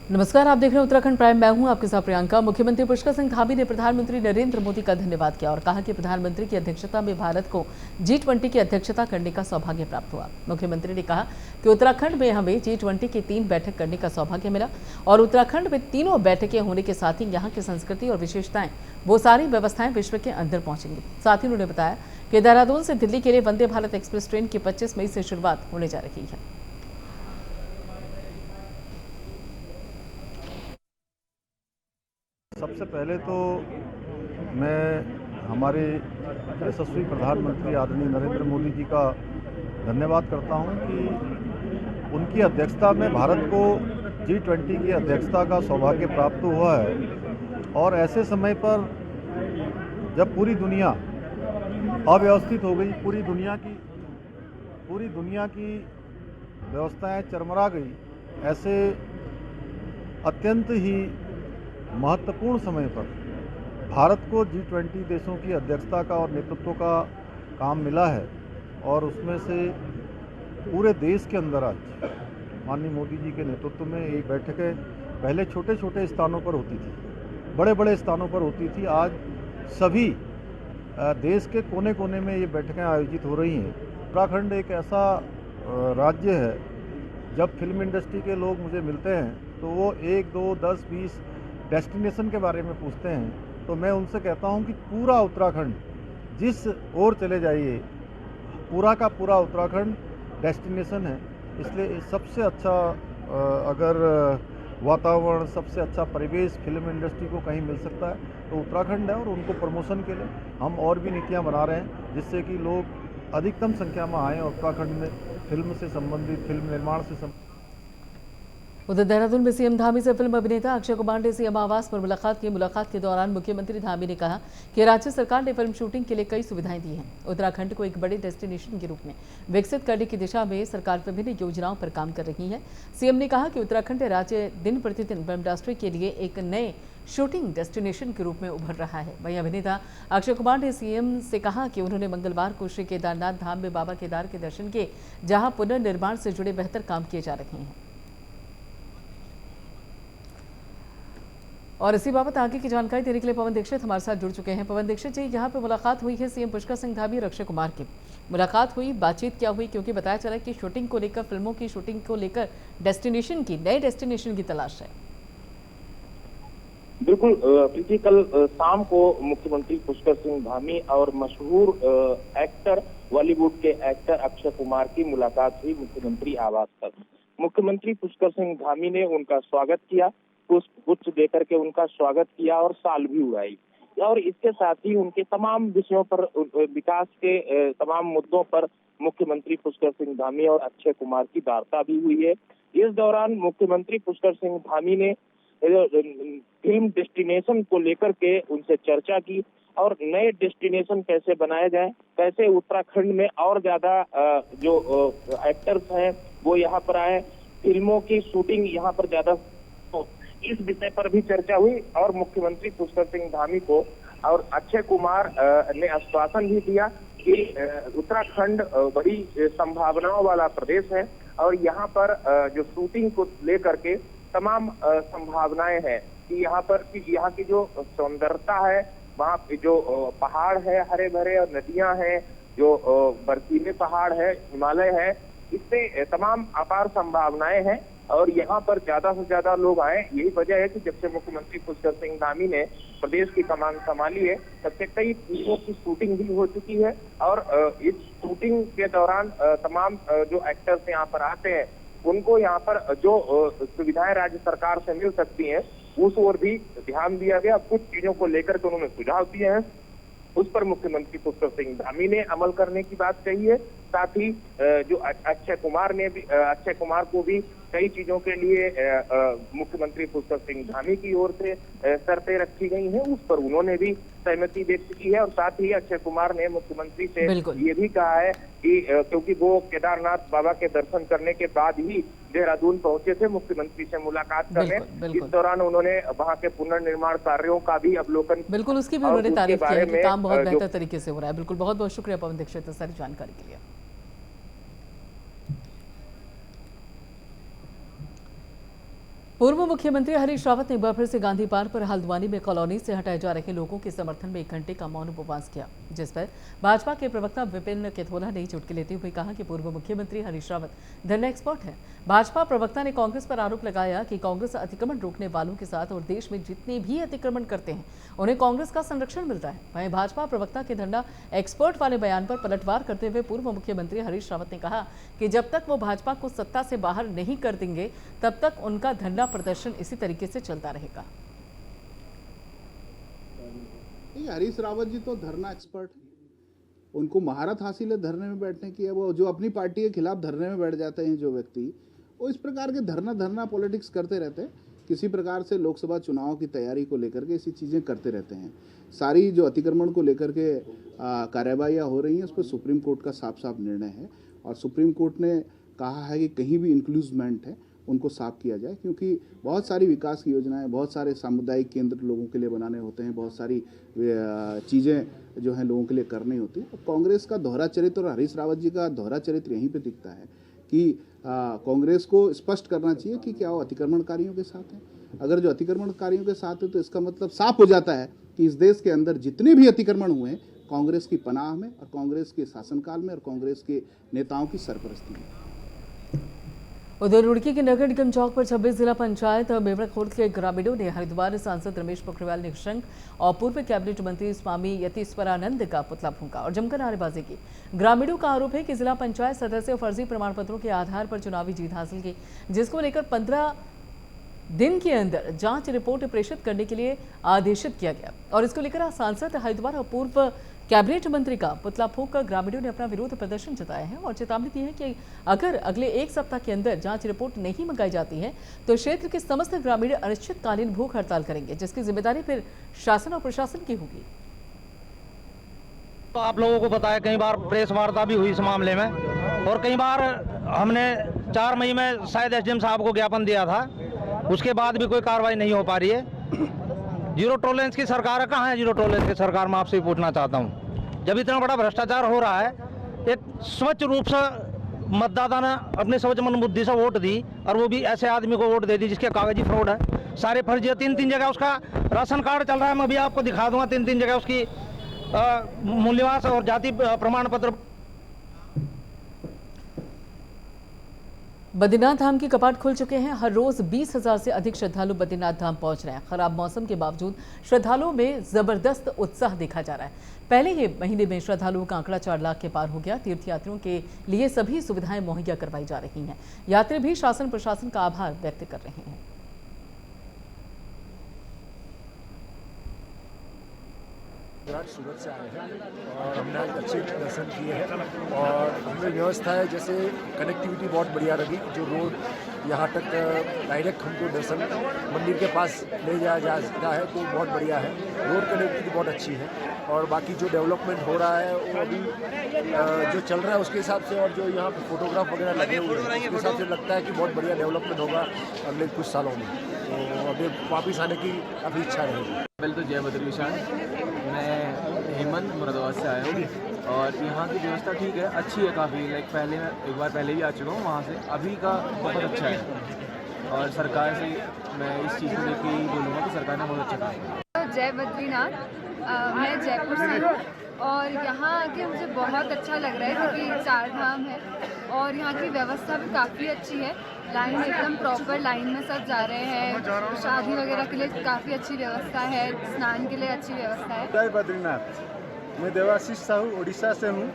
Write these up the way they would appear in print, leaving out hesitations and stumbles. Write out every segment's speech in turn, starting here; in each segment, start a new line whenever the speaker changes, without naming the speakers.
नमस्कार, आप देख रहे हैं उत्तराखंड प्राइम। मैं हूं आपके साथ प्रियंका। मुख्यमंत्री पुष्कर सिंह धामी ने प्रधानमंत्री नरेंद्र मोदी का धन्यवाद किया और कहा कि प्रधानमंत्री की अध्यक्षता में भारत को G20 की अध्यक्षता करने का सौभाग्य प्राप्त हुआ। मुख्यमंत्री ने कहा कि उत्तराखंड में हमें G20 की 3 बैठक करने का सौभाग्य मिला और उत्तराखंड में तीनों बैठकें होने के साथ ही यहाँ की संस्कृति और विशेषताएं, वो सारी व्यवस्थाएं विश्व के अंदर पहुंचेंगी। साथ ही उन्होंने बताया कि देहरादून से दिल्ली के लिए वंदे भारत एक्सप्रेस ट्रेन की 25 मई से शुरुआत होने जा रही है।
सबसे पहले तो मैं हमारे यशस्वी प्रधानमंत्री आदरणीय नरेंद्र मोदी जी का धन्यवाद करता हूं कि उनकी अध्यक्षता में भारत को G20 की अध्यक्षता का सौभाग्य प्राप्त हुआ है। और ऐसे समय पर जब पूरी दुनिया अव्यवस्थित हो गई, पूरी दुनिया की व्यवस्थाएं चरमरा गई, ऐसे अत्यंत ही महत्वपूर्ण समय पर भारत को G20 देशों की अध्यक्षता का और नेतृत्व का काम मिला है। और उसमें से पूरे देश के अंदर आज माननीय मोदी जी के नेतृत्व में ये बैठकें पहले छोटे छोटे स्थानों पर होती थी, बड़े बड़े स्थानों पर होती थी। आज सभी देश के कोने कोने में ये बैठकें आयोजित हो रही हैं। उत्तराखंड एक ऐसा राज्य है, जब फिल्म इंडस्ट्री के लोग मुझे मिलते हैं तो वो 1, 2, 10, 20 डेस्टिनेशन के बारे में पूछते हैं, तो मैं उनसे कहता हूं कि पूरा उत्तराखंड जिस ओर चले जाइए, पूरा का पूरा उत्तराखंड डेस्टिनेशन है। इसलिए सबसे अच्छा अगर वातावरण, सबसे अच्छा परिवेश फिल्म इंडस्ट्री को कहीं मिल सकता है तो उत्तराखंड है। और उनको प्रमोशन के लिए हम और भी नीतियां बना रहे हैं, जिससे कि लोग अधिकतम संख्या में आएँ और उत्तराखंड में फिल्म से संबंधित, फिल्म निर्माण से संबंधित।
उधर देहरादून में सीएम धामी से फिल्म अभिनेता अक्षय कुमार ने सीएम आवास पर मुलाकात की। मुलाकात के दौरान मुख्यमंत्री धामी ने कहा कि राज्य सरकार ने फिल्म शूटिंग के लिए कई सुविधाएं दी हैं। उत्तराखंड को एक बड़े डेस्टिनेशन के रूप में विकसित करने की दिशा में सरकार विभिन्न योजनाओं पर काम कर रही है। सीएम ने कहा कि उत्तराखंड राज्य दिन प्रतिदिन फिल्म इंडस्ट्री के लिए एक नए शूटिंग डेस्टिनेशन के रूप में उभर रहा है। वहीं अभिनेता अक्षय कुमार ने सीएम से कहा कि उन्होंने मंगलवार को श्री केदारनाथ धाम में बाबा केदार के दर्शन किए, जहां पुनर्निर्माण से जुड़े बेहतर काम किए जा रहे हैं। और इसी बाबत आगे की जानकारी देने के लिए पवन दीक्षित हमारे साथ जुड़ चुके हैं। पवन दीक्षित जी, यहाँ पे मुलाकात हुई है सीएम पुष्कर सिंह धामी और अक्षय कुमार की। मुलाकात हुई, बातचीत क्या हुई? क्योंकि बताया चला कि शूटिंग को लेकर, फिल्मों की शूटिंग को लेकर नए डेस्टिनेशन की तलाश है।
बिल्कुल प्रीति, कल शाम को मुख्यमंत्री पुष्कर सिंह धामी और मशहूर एक्टर, बॉलीवुड के एक्टर अक्षय कुमार की मुलाकात हुई मुख्यमंत्री आवास पर। मुख्यमंत्री पुष्कर सिंह धामी ने उनका स्वागत किया, पुष्प देकर के उनका स्वागत किया और साल भी उड़ाई। और इसके साथ ही उनके तमाम विषयों पर, विकास के तमाम मुद्दों पर मुख्यमंत्री पुष्कर सिंह धामी और अक्षय कुमार की वार्ता भी हुई है। इस दौरान मुख्यमंत्री पुष्कर सिंह धामी ने फिल्म डेस्टिनेशन को लेकर के उनसे चर्चा की और नए डेस्टिनेशन कैसे बनाए जाए, कैसे उत्तराखंड में और ज्यादा जो एक्टर्स हैं वो यहाँ पर आए, फिल्मों की शूटिंग यहाँ पर ज्यादा, इस विषय पर भी चर्चा हुई। और मुख्यमंत्री पुष्कर सिंह धामी को और अक्षय कुमार ने आश्वासन भी दिया कि उत्तराखंड बड़ी संभावनाओं वाला प्रदेश है और यहाँ पर जो शूटिंग को लेकर के तमाम संभावनाएं हैं कि यहाँ की जो सौंदर्यता है, वहाँ पे जो पहाड़ है हरे भरे और नदियां हैं, जो बर्फीले पहाड़ है, हिमालय है, इससे तमाम अपार संभावनाएं हैं और यहाँ पर ज्यादा से ज्यादा लोग आए। यही वजह है कि जब से मुख्यमंत्री पुष्कर सिंह धामी ने प्रदेश की कमान संभाली है, तब से कई फिल्मों की शूटिंग भी हो चुकी है। और इस शूटिंग के दौरान तमाम जो एक्टर्स यहाँ पर आते हैं, उनको यहाँ पर जो सुविधाएं राज्य सरकार से मिल सकती हैं, उस ओर भी ध्यान दिया गया। कुछ चीजों को लेकर के उन्होंने सुझाव दिए हैं, उस पर मुख्यमंत्री पुष्कर सिंह धामी ने अमल करने की बात कही है। साथ ही जो अक्षय कुमार को भी कई चीजों के लिए मुख्यमंत्री पुष्कर सिंह धामी की ओर से शर्तें रखी गई हैं, उस पर उन्होंने भी सहमति व्यक्त की है। और साथ ही अक्षय कुमार ने मुख्यमंत्री से ये भी कहा है कि क्योंकि वो केदारनाथ बाबा के दर्शन करने के बाद ही देहरादून पहुंचे थे मुख्यमंत्री से मुलाकात करने, इस दौरान उन्होंने वहां के पुनर्निर्माण कार्यों का भी अवलोकन,
बिल्कुल उसकी भी उन्होंने तारीफ की है कि काम बहुत बेहतर तरीके से हो रहा है। बिल्कुल, बहुत बहुत शुक्रिया पवन दीक्षित सारी जानकारी के लिए। पूर्व मुख्यमंत्री हरीश रावत ने एक बार फिर से गांधी पार्क पर हल्द्वानी में कॉलोनी से हटाए जा रहे लोगों के समर्थन में 1 घंटे का मौन उपवास किया, जिस पर भाजपा के प्रवक्ता विपिन केथोला ने चुटकी लेते हुए कहा कि पूर्व मुख्यमंत्री हरीश रावत धरना एक्सपर्ट है। भाजपा प्रवक्ता ने कांग्रेस पर आरोप लगाया कि कांग्रेस अतिक्रमण रोकने वालों के साथ और देश में जितने भी अतिक्रमण करते हैं उन्हें कांग्रेस का संरक्षण मिलता है। वहीं भाजपा प्रवक्ता के धरना एक्सपर्ट वाले बयान पर पलटवार करते हुए पूर्व मुख्यमंत्री हरीश रावत ने कहा कि जब तक वो भाजपा को सत्ता से बाहर नहीं कर देंगे तब तक उनका धरना प्रदर्शन इसी तरीके से चलता रहेगा।
हरीश रावत जी तो धरना एक्सपर्ट है, उनको महारत हासिल है धरने में बैठने की है। वो जो अपनी पार्टी के खिलाफ धरने में बैठ जाते हैं जो व्यक्ति, वो इस प्रकार के धरना पॉलिटिक्स करते रहते हैं। किसी प्रकार से लोकसभा चुनाव की तैयारी को लेकर के ऐसी चीज़ें करते रहते हैं। सारी जो अतिक्रमण को लेकर के कार्यवाहियाँ हो रही हैं उस पर सुप्रीम कोर्ट का साफ साफ निर्णय है और सुप्रीम कोर्ट ने कहा है कि कहीं भी इंक्लूजमेंट है उनको साफ किया जाए, क्योंकि बहुत सारी विकास की योजनाएं, बहुत सारे सामुदायिक केंद्र लोगों के लिए बनाने होते हैं, बहुत सारी चीज़ें जो हैं लोगों के लिए करनी होती है। कांग्रेस का दोहरा चरित्र और हरीश रावत जी का दोहरा चरित्र यहीं पे दिखता है कि कांग्रेस को स्पष्ट करना चाहिए कि क्या वो अतिक्रमणकारियों के साथ है। अगर जो अतिक्रमणकारियों के साथ है तो इसका मतलब साफ हो जाता है कि इस देश के अंदर जितने भी अतिक्रमण हुए हैं कांग्रेस की पनाह में और कांग्रेस के शासनकाल में और कांग्रेस के नेताओं की सरपरस्ती में।
उधर रुड़की के नगर निगम चौक पर 26 जिला पंचायत मेवड़ा खुर्द के ग्रामीणों ने हरिद्वार सांसद रमेश पोखरियाल निशंक और पूर्व कैबिनेट मंत्री स्वामी यतीश्वरानंद का पुतला फूंका और जमकर नारेबाजी की। ग्रामीणों का आरोप है कि जिला पंचायत सदस्य फर्जी प्रमाण पत्रों के आधार पर चुनावी जीत हासिल की, जिसको लेकर 15 दिन के अंदर जांच रिपोर्ट प्रेषित करने के लिए आदेशित किया गया और इसको लेकर सांसद हरिद्वार और पूर्व कैबिनेट मंत्री का पुतला फूंक कर ग्रामीणों ने अपना विरोध प्रदर्शन जताया है और चेतावनी दी है कि अगर अगले 1 सप्ताह के अंदर जांच रिपोर्ट नहीं मंगाई जाती है तो क्षेत्र के समस्त ग्रामीण अनिश्चितकालीन भूख हड़ताल करेंगे, जिसकी जिम्मेदारी फिर शासन और प्रशासन की होगी।
तो आप लोगों को पता है कई बार प्रेस वार्ता भी हुई इस मामले में और कई बार हमने 4 मई में शायद एसडीएम साहब को ज्ञापन दिया था, उसके बाद भी कोई कार्रवाई नहीं हो पा रही है। जीरो टॉलरेंस की सरकार है, कहाँ है जीरो टॉलरेंस की सरकार? मैं आपसे पूछना चाहता हूँ, जब इतना बड़ा भ्रष्टाचार हो रहा है, एक स्वच्छ रूप से मतदाता ने अपने स्वच्छ मन बुद्धि से वोट दी और वो भी ऐसे आदमी को वोट दे दी जिसके कागजी फ्रॉड है, सारे फर्जी। 3 जगह उसका राशन कार्ड चल रहा है, मैं भी आपको दिखा दूंगा। 3 जगह उसकी मूल्यवास और जाति प्रमाण पत्र।
बद्रीनाथ धाम के कपाट खुल चुके हैं। हर रोज 20,000 से अधिक श्रद्धालु बद्रीनाथ धाम पहुंच रहे हैं। खराब मौसम के बावजूद श्रद्धालुओं में जबरदस्त उत्साह देखा जा रहा है। पहले ही महीने में श्रद्धालुओं का आंकड़ा 4 लाख के पार हो गया। तीर्थयात्रियों के लिए सभी सुविधाएं मुहैया करवाई जा रही हैं। यात्री भी शासन प्रशासन का आभार व्यक्त कर रहे हैं।
सूरत से आए हैं और हमने आज अच्छे दर्शन किए हैं और हमें व्यवस्था है, जैसे कनेक्टिविटी बहुत बढ़िया लगी। जो रोड यहाँ तक डायरेक्ट हमको दर्शन मंदिर के पास ले जाया जाता है तो बहुत बढ़िया है। रोड कनेक्टिविटी बहुत अच्छी है और बाकी जो डेवलपमेंट हो रहा है वो अभी जो चल रहा है उसके हिसाब से और जो यहाँ पे फोटोग्राफ वगैरह लगे हुए हैं उसके हिसाब से लगता है कि बहुत बढ़िया डेवलपमेंट होगा अगले कुछ सालों में। तो अभी वापस आने की काफ़ी इच्छा रहेगी।
पहले तो जय बद्री विशाल, मैं हेमंत मुरादाबाद से आया हूँ और यहाँ की व्यवस्था ठीक है, अच्छी है काफ़ी। लाइक पहले मैं एक बार पहले भी आ चुका हूँ वहाँ से, अभी का बहुत अच्छा है और सरकार से मैं इस चीज़ को लेकर ही बोलूँगा कि सरकार ने बहुत अच्छा किया।
जय बद्रीनाथ, मैं जयपुर से हूँ और यहाँ आके मुझे बहुत अच्छा लग रहा है क्योंकि 4 धाम है और यहाँ की व्यवस्था भी काफ़ी अच्छी है। लाइन एकदम प्रॉपर लाइन में सब जा रहे हैं। शादी वगैरह के लिए काफ़ी अच्छी व्यवस्था है, स्नान के लिए अच्छी व्यवस्था है।
जय बद्रीनाथ, मैं देवाशीष साहू उड़ीसा से हूँ,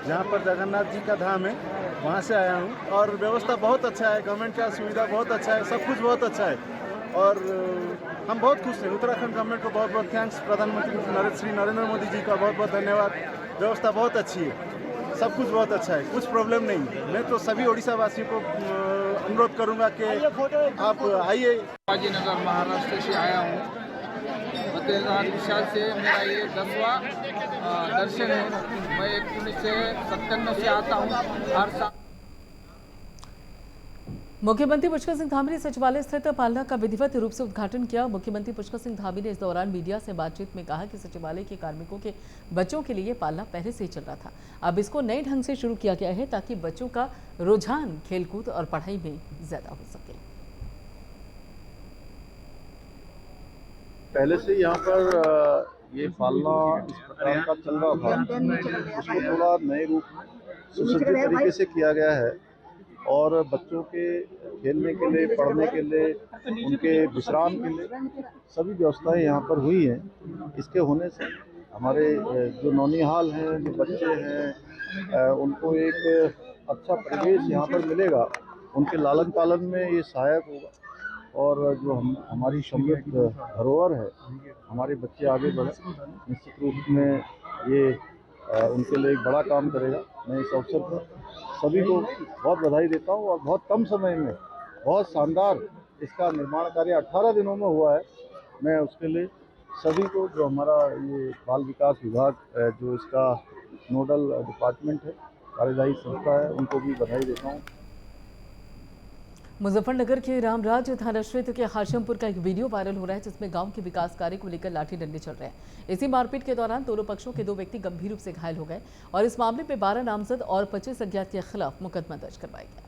जहाँ पर जगन्नाथ जी का धाम है, वहाँ से आया हूँ और व्यवस्था बहुत अच्छा है। गवर्नमेंट का सुविधा बहुत अच्छा है, सब कुछ बहुत अच्छा है और हम बहुत खुश हैं। उत्तराखंड गवर्नमेंट को बहुत बहुत थैंक्स। प्रधानमंत्री श्री नरेंद्र मोदी जी का बहुत बहुत धन्यवाद। व्यवस्था बहुत अच्छी है, सब कुछ बहुत अच्छा है, कुछ प्रॉब्लम नहीं। मैं तो सभी उड़ीसा वासियों को अनुरोध करूंगा कि आप आइए।
नगर महाराष्ट्र से आया हूँ, बद्रीनाथ विशाल से मेरा ये 10वां दर्शन है। मैं 1997 से आता हूँ हर साल।
मुख्यमंत्री पुष्कर सिंह धामी ने सचिवालय स्थित पालना का विधिवत रूप से उद्घाटन किया। मुख्यमंत्री पुष्कर सिंह धामी ने इस दौरान मीडिया से बातचीत में कहा कि सचिवालय के कार्मिकों के बच्चों के लिए पालना पहले से ही चल रहा था, अब इसको नए ढंग से शुरू किया गया है ताकि बच्चों का रुझान खेलकूद और पढ़ाई में ज्यादा हो सके।
पहले से यहाँ पर ये पालना इस प्रकार का चल रहा था, उसको थोड़ा नए रूप सुसज्जित तरीके से किया गया है और बच्चों के खेलने के लिए, पढ़ने के लिए, उनके विश्राम के लिए सभी व्यवस्थाएं यहाँ पर हुई हैं। इसके होने से हमारे जो नौनिहाल हैं, जो बच्चे हैं, उनको एक अच्छा परिवेश यहाँ पर मिलेगा, उनके लालन पालन में ये सहायक होगा और जो हमारी समृद्ध धरोहर है, हमारे बच्चे आगे बढ़े, निश्चित रूप में ये उनके लिए एक बड़ा काम करेगा। मैं इस अवसर पर सभी को बहुत बधाई देता हूँ और बहुत कम समय में बहुत शानदार इसका निर्माण कार्य 18 दिनों में हुआ है। मैं उसके लिए सभी को, जो हमारा ये बाल विकास विभाग जो इसका नोडल डिपार्टमेंट है, कार्यदायी संस्था है, उनको भी बधाई देता हूँ।
मुजफ्फरनगर के रामराज थाना क्षेत्र के हाशिमपुर का एक वीडियो वायरल हो रहा है जिसमें गांव के विकास कार्य को लेकर लाठी डंडे चल रहे हैं। इसी मारपीट के दौरान दोनों पक्षों के 2 व्यक्ति गंभीर रूप से घायल हो गए और इस मामले में 12 नामजद और 25 अज्ञात के खिलाफ मुकदमा दर्ज करवाया गया।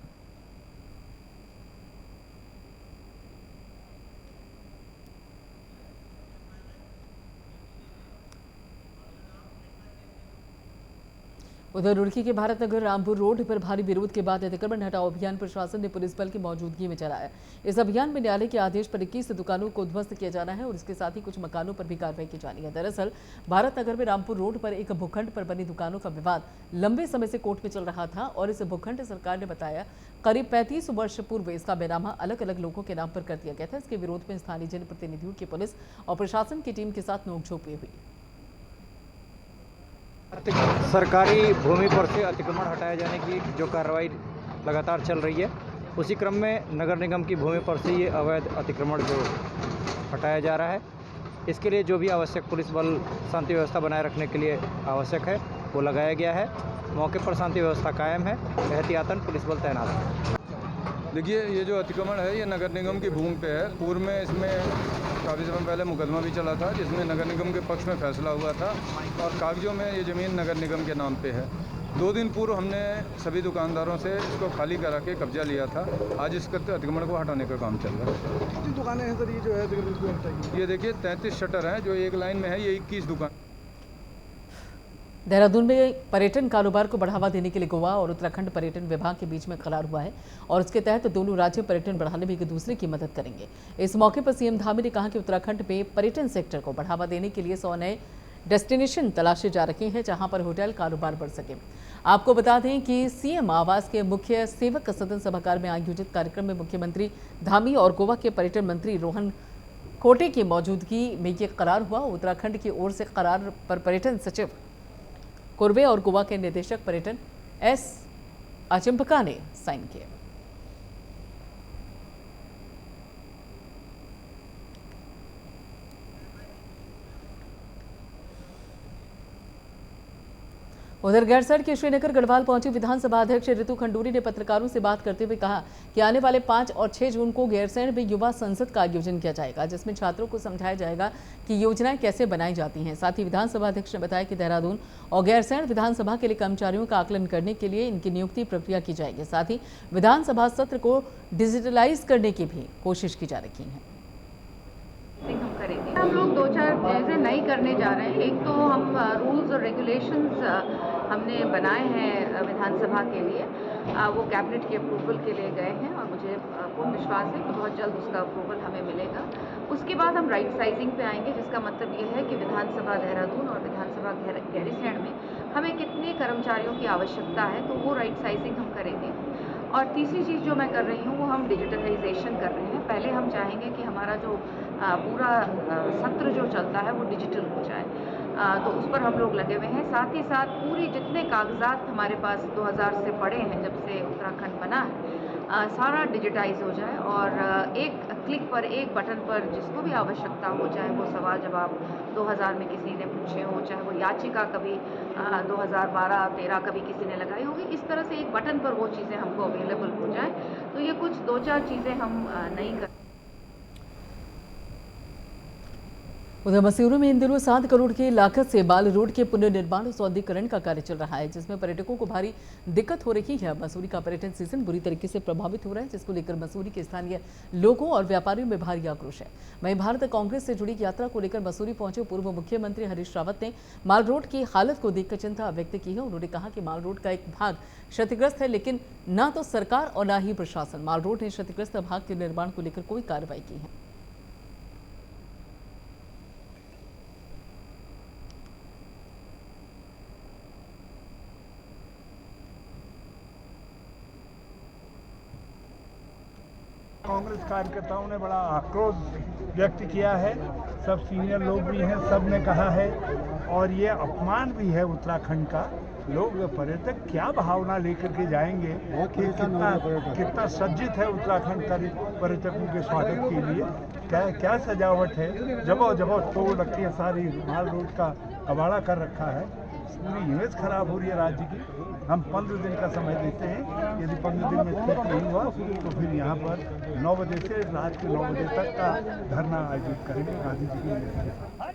उधर रुड़की के भारत नगर रामपुर रोड पर भारी विरोध के बाद अतिक्रमण हटाओ अभियान प्रशासन ने पुलिस बल की मौजूदगी में चलाया। इस अभियान में न्यायालय के आदेश पर 21 दुकानों को ध्वस्त किया जाना है और इसके साथ ही कुछ मकानों पर भी कार्रवाई की जानी है। दरअसल भारत नगर में रामपुर रोड पर एक भूखंड पर बनी दुकानों का विवाद लंबे समय से कोर्ट में चल रहा था और इस भूखंड सरकार ने बताया करीब 35 वर्ष पूर्व इसका बेनामा अलग अलग लोगों के नाम पर कर दिया गया था। इसके विरोध में स्थानीय जनप्रतिनिधियों की पुलिस और प्रशासन की टीम के साथ नोकझोंक हुई।
सरकारी भूमि पर से अतिक्रमण हटाए जाने की जो कार्रवाई लगातार चल रही है, उसी क्रम में नगर निगम की भूमि पर से ये अवैध अतिक्रमण जो हटाया जा रहा है, इसके लिए जो भी आवश्यक पुलिस बल शांति व्यवस्था बनाए रखने के लिए आवश्यक है वो लगाया गया है। मौके पर शांति व्यवस्था कायम है, एहतियातन पुलिस बल तैनात है।
देखिए, ये जो अतिक्रमण है ये नगर निगम की भूमि पे है। पूर्व में इसमें काफ़ी समय पहले मुकदमा भी चला था जिसमें नगर निगम के पक्ष में फैसला हुआ था और कागजों में ये ज़मीन नगर निगम के नाम पे है। 2 दिन पूर्व हमने सभी दुकानदारों से इसको खाली करा के कब्जा लिया था। आज इस अतिक्रमण को हटाने का काम चल रहा है।
कितनी दुकानें हैं सर ये जो है?
ये देखिए 33 शटर हैं जो एक लाइन में है, ये 21 दुकान।
देहरादून में पर्यटन कारोबार को बढ़ावा देने के लिए गोवा और उत्तराखंड पर्यटन विभाग के बीच में करार हुआ है और इसके तहत दोनों राज्य पर्यटन बढ़ाने में एक दूसरे की मदद करेंगे। इस मौके पर सीएम धामी ने कहा कि उत्तराखंड में पर्यटन सेक्टर को बढ़ावा देने के लिए 100 नए डेस्टिनेशन तलाशे जा रहे हैं जहां पर होटल कारोबार बढ़ सके। आपको बता दें कि सीएम आवास के मुख्य सेवक सदन सभागार में आयोजित कार्यक्रम में मुख्यमंत्री धामी और गोवा के पर्यटन मंत्री रोहन कोटे की मौजूदगी में ये करार हुआ। उत्तराखंड की ओर से करार पर पर्यटन सचिव कुर्वे और गोवा के निदेशक पर्यटन एस अचिंपका ने साइन किया। उधर गैरसैंण के श्रीनगर गढ़वाल पहुंचे विधानसभा अध्यक्ष ऋतु खंडूरी ने पत्रकारों से बात करते हुए कहा कि आने वाले 5 और 6 जून को गैरसैंण में युवा संसद का आयोजन किया जाएगा जिसमें छात्रों को समझाया जाएगा कि योजनाएं कैसे बनाई जाती हैं। साथ ही विधानसभा अध्यक्ष ने बताया कि देहरादून और गैरसैंण विधानसभा के लिए कर्मचारियों का आकलन करने के लिए इनकी नियुक्ति प्रक्रिया की जाएगी। साथ ही विधानसभा सत्र को डिजिटलाइज करने की भी कोशिश की जा रही है।
हम करेंगे। हम लोग 2-4 चीज़ें नई करने जा रहे हैं। एक तो हम रूल्स और रेगुलेशंस हमने बनाए हैं विधानसभा के लिए, वो कैबिनेट के अप्रूवल के लिए गए हैं और मुझे पूर्ण विश्वास है कि बहुत जल्द उसका अप्रूवल हमें मिलेगा। उसके बाद हम राइट साइजिंग पे आएंगे जिसका मतलब ये है कि विधानसभा देहरादून और विधानसभा गैरीसैंण में हमें कितने कर्मचारियों की आवश्यकता है, तो वो राइट साइजिंग हम करेंगे। और तीसरी चीज़ जो मैं कर रही हूँ वो हम डिजिटलाइजेशन कर रहे हैं। पहले हम चाहेंगे कि हमारा जो पूरा सत्र जो चलता है वो डिजिटल हो जाए, तो उस पर हम लोग लगे हुए हैं। साथ ही साथ पूरी जितने कागजात हमारे पास 2000 से पड़े हैं जब से उत्तराखंड बना है, सारा डिजिटाइज हो जाए और एक क्लिक पर, एक बटन पर जिसको भी आवश्यकता हो, चाहे वो सवाल जवाब 2000 में किसी ने पूछे हो, चाहे वो याचिका कभी 2012-13 कभी किसी ने लगाई होगी, इस तरह से एक बटन पर वो चीज़ें हमको अवेलेबल हो जाए। तो ये कुछ 2-4 चीज़ें हम नई कर।
उधर मसूरी में इन दिनों 7 करोड़ की लागत से बाल रोड के पुनर्निर्माण और सौंदर्यीकरण का कार्य चल रहा है, जिसमें पर्यटकों को भारी दिक्कत हो रही है। मसूरी का पर्यटन सीजन बुरी तरीके से प्रभावित हो रहा है, जिसको लेकर मसूरी के स्थानीय लोगों और व्यापारियों में भारी आक्रोश है। वहीं भारत कांग्रेस से जुड़ी यात्रा को लेकर मसूरी पहुंचे पूर्व मुख्यमंत्री हरीश रावत ने माल रोड की हालत को देखकर चिंता व्यक्त की है। उन्होंने कहा कि माल रोड का एक भाग क्षतिग्रस्त है, लेकिन न तो सरकार और न ही प्रशासन माल रोड ने क्षतिग्रस्त भाग के निर्माण को लेकर कोई कार्रवाई की है।
कांग्रेस कार्यकर्ताओं ने बड़ा आक्रोश व्यक्त किया है। सब सीनियर लोग भी हैं, सब ने कहा है, और ये अपमान भी है उत्तराखंड का। लोग पर्यटक क्या भावना लेकर के जाएंगे कि कितना सज्जित है उत्तराखंड का पर्यटकों के स्वागत के लिए, क्या सजावट है। जगह तोड़ रखी है, सारी माल रोड का कबाड़ा कर रखा है। पूरी इमेज खराब हो रही है राज्य की। हम 15 दिन का समय देते हैं, यदि 15 दिन में ठीक नहीं हुआ तो फिर यहाँ पर 9 बजे से रात के 9 बजे तक का धरना आयोजित करेंगे गांधी जी की मूर्ति के साथ।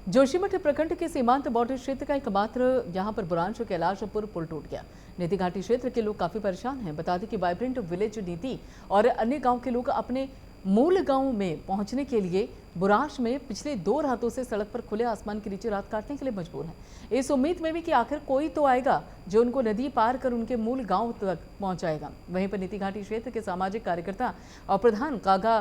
जोशीमठ प्रखंड के सीमांत बॉर्डर क्षेत्र का एकमात्र यहां पर बुरांश कैलाशपुर पुल टूट गया। नीति घाटी क्षेत्र के लोग काफी परेशान हैं। बता दें कि वाइब्रेंट विलेज नीति और अन्य गांव के लोग अपने मूल गांव में पहुंचने के लिए बुरांश में पिछले 2 रातों से सड़क पर खुले आसमान के नीचे रात काटने के लिए मजबूर हैं। इस उम्मीद में भी कि आखिर कोई तो आएगा जो उनको नदी पार कर उनके मूल गांव तक पहुंचाएगा। वहीं पर नीति घाटी क्षेत्र के सामाजिक कार्यकर्ता और प्रधान कागा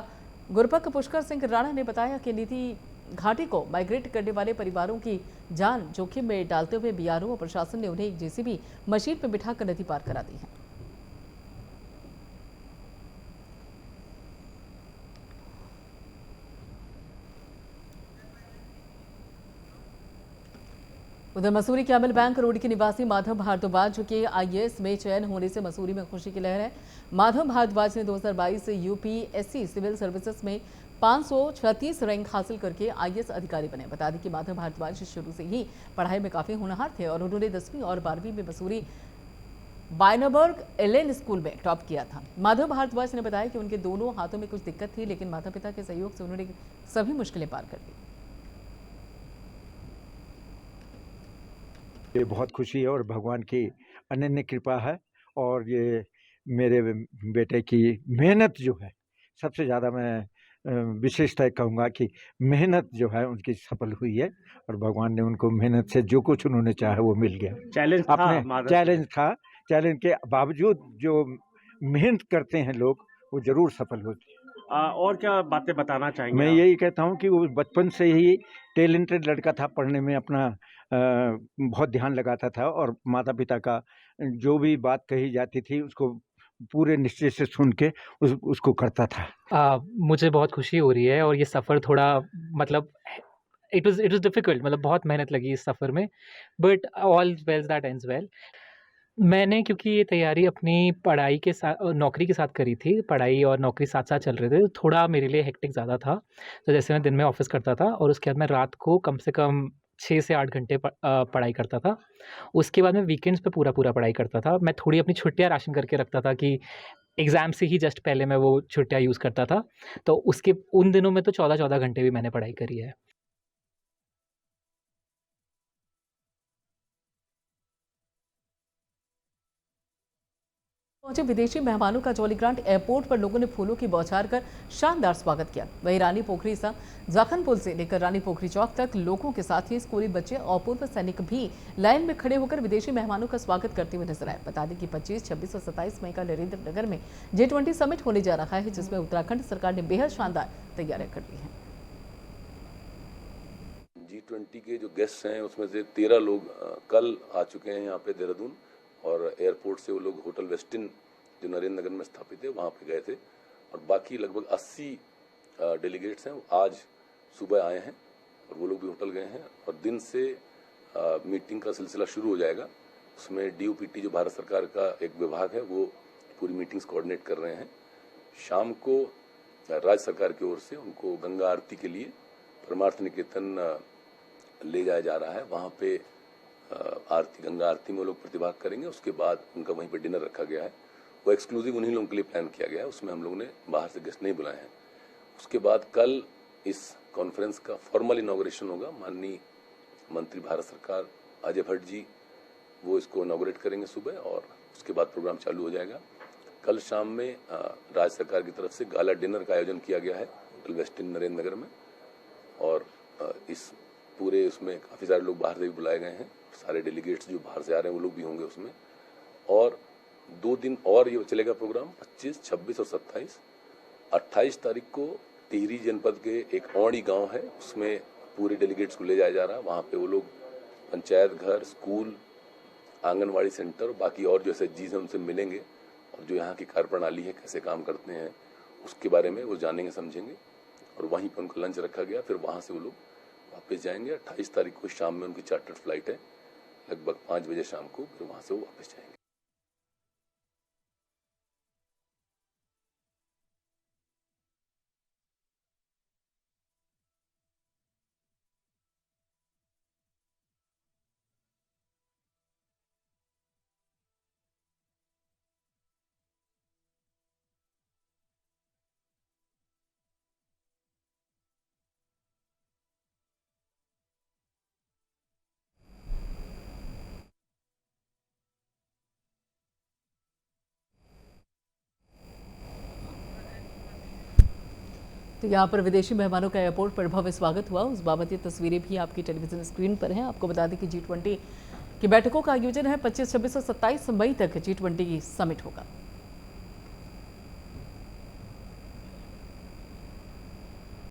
गुरपक पुष्कर सिंह राणा ने बताया कि नीति घाटी को माइग्रेट करने वाले परिवारों की जान जोखिम में डालते हुए बीआरओ और प्रशासन ने उन्हें एक जेसीबी मशीन पर बिठाकर नदी पार करा दी है। उधर मसूरी के अमल बैंक रोड के निवासी माधव भारद्वाज के आईएएस में चयन होने से मसूरी में खुशी की लहर है। माधव भारद्वाज ने 2022 यूपीएससी सिविल सर्विसेज में 536 रैंक हासिल करके आईएएस अधिकारी बने। बता दें कि माधव भारद्वाज शुरू से ही पढ़ाई में काफी होनहार थे और उन्होंने 10वीं और 12वीं में मसूरी बायनबर्ग एलेन स्कूल में टॉप किया था। माधव भारद्वाज ने बताया कि उनके दोनों हाथों में कुछ दिक्कत थी, लेकिन माता पिता के सहयोग से उन्होंने सभी मुश्किलें पार कर ली।
ये बहुत खुशी है और भगवान की अनन्य कृपा है, और ये मेरे बेटे की मेहनत जो है सबसे ज़्यादा मैं विशेषता कहूँगा कि मेहनत जो है उनकी सफल हुई है, और भगवान ने उनको मेहनत से जो कुछ उन्होंने चाहा वो मिल गया। चैलेंज के बावजूद जो मेहनत करते हैं लोग वो जरूर सफल होते हैं।
और क्या बातें बताना चाहेंगे?
मैं यही कहता हूँ कि वो बचपन से ही टैलेंटेड लड़का था, पढ़ने में अपना बहुत ध्यान लगाता था, और माता पिता का जो भी बात कही जाती थी उसको पूरे निश्चय से सुन के उसको करता था।
मुझे बहुत खुशी हो रही है, और ये सफ़र थोड़ा मतलब इट वाज डिफ़िकल्ट, मतलब बहुत मेहनत लगी इस सफ़र में, but all well that ends well. मैंने क्योंकि ये तैयारी अपनी पढ़ाई के साथ और नौकरी के साथ करी थी, पढ़ाई और नौकरी साथ साथ चल रहे थे, तो थोड़ा मेरे लिए हेक्टिक ज़्यादा था। तो जैसे मैं दिन में ऑफिस करता था और उसके बाद मैं रात को कम से कम 6 से 8 घंटे पढ़ाई करता था। उसके बाद मैं वीकेंड्स पे पूरा पढ़ाई करता था। मैं थोड़ी अपनी छुट्टियाँ राशन करके रखता था कि एग्ज़ाम से ही जस्ट पहले मैं वो छुट्टियाँ यूज़ करता था। तो उसके उन दिनों में तो 14-14 घंटे भी मैंने पढ़ाई करी है।
पहुंचे विदेशी मेहमानों का जॉलीग्रांट एयरपोर्ट पर लोगों ने फूलों की बौछार कर शानदार स्वागत किया। वहीं रानी पोखरी से जाखन पुल से लेकर रानी पोखरी चौक तक लोगों के साथ ही स्कूली बच्चे और पूर्व सैनिक भी लाइन में खड़े होकर विदेशी मेहमानों का स्वागत करते हुए नजर आए। बता दें कि 25, 26 और 27 मई का नरेंद्र नगर में G20 समिट होने जा रहा है, जिसमें उत्तराखंड सरकार ने बेहद शानदार तैयारियां कर ली है।
G20 के जो गेस्ट हैं उसमें से 13 लोग कल आ चुके हैं यहाँ पे देहरादून, और एयरपोर्ट से वो लोग होटल वेस्टिन जो नरेंद्र नगर में स्थापित है वहाँ पे गए थे, और बाकी लगभग 80 डेलीगेट्स हैं वो आज सुबह आए हैं, और वो लोग भी होटल गए हैं, और दिन से मीटिंग का सिलसिला शुरू हो जाएगा। उसमें DOPT जो भारत सरकार का एक विभाग है वो पूरी मीटिंग्स कोऑर्डिनेट कर रहे हैं। शाम को राज्य सरकार की ओर से उनको गंगा आरती के लिए परमार्थ निकेतन ले जाया जा रहा है। वहाँ पे गंगा आरती में वो लोग प्रतिभाग करेंगे। उसके बाद उनका वहीं पर डिनर रखा गया है। वो एक्सक्लूसिव उन्हीं लोगों के लिए प्लान किया गया है, उसमें हम लोगों ने बाहर से गेस्ट नहीं बुलाए हैं। उसके बाद कल इस कॉन्फ्रेंस का फॉर्मल इनॉग्रेशन होगा। माननीय मंत्री भारत सरकार अजय भट्ट जी वो इसको इनॉग्रेट करेंगे सुबह, और उसके बाद प्रोग्राम चालू हो जाएगा। कल शाम में राज्य सरकार की तरफ से गाला डिनर का आयोजन किया गया है होटल वेस्टिन नरेंद्र नगर में, और इस पूरे उसमें काफ़ी सारे लोग बाहर से भी बुलाए गए हैं। सारे डेलीगेट्स जो बाहर से आ रहे हैं वो लोग भी होंगे उसमें। और 2 दिन और ये चलेगा प्रोग्राम, 25, 26 और 27। 28 तारीख को टिहरी जनपद के एक औड़ी गांव है, उसमें पूरे डेलीगेट्स को ले जाया जा रहा है। वहाँ पे वो लोग पंचायत घर, स्कूल, आंगनवाड़ी सेंटर, बाकी और जो एसएचजीज हैं उनसे मिलेंगे, और जो यहाँ की कार्यप्रणाली है, कैसे काम करते हैं, उसके बारे में वो जानेंगे, समझेंगे। और वहीं पर उनका लंच रखा गया, फिर वहाँ से वो लोग वापस जाएंगे। 28 तारीख को शाम में उनकी चार्टर्ड फ्लाइट है, लगभग 5 बजे शाम को, फिर वहाँ से वो वापस जाएंगे।
तो यहाँ पर विदेशी मेहमानों का एयरपोर्ट पर भव्य स्वागत हुआ। उस बाबत ये तस्वीरें भी आपकी टेलीविजन स्क्रीन पर हैं। आपको बता दें कि G20 की बैठकों का आयोजन है 25, 26 और 27 मई तक G20 समिट होगा।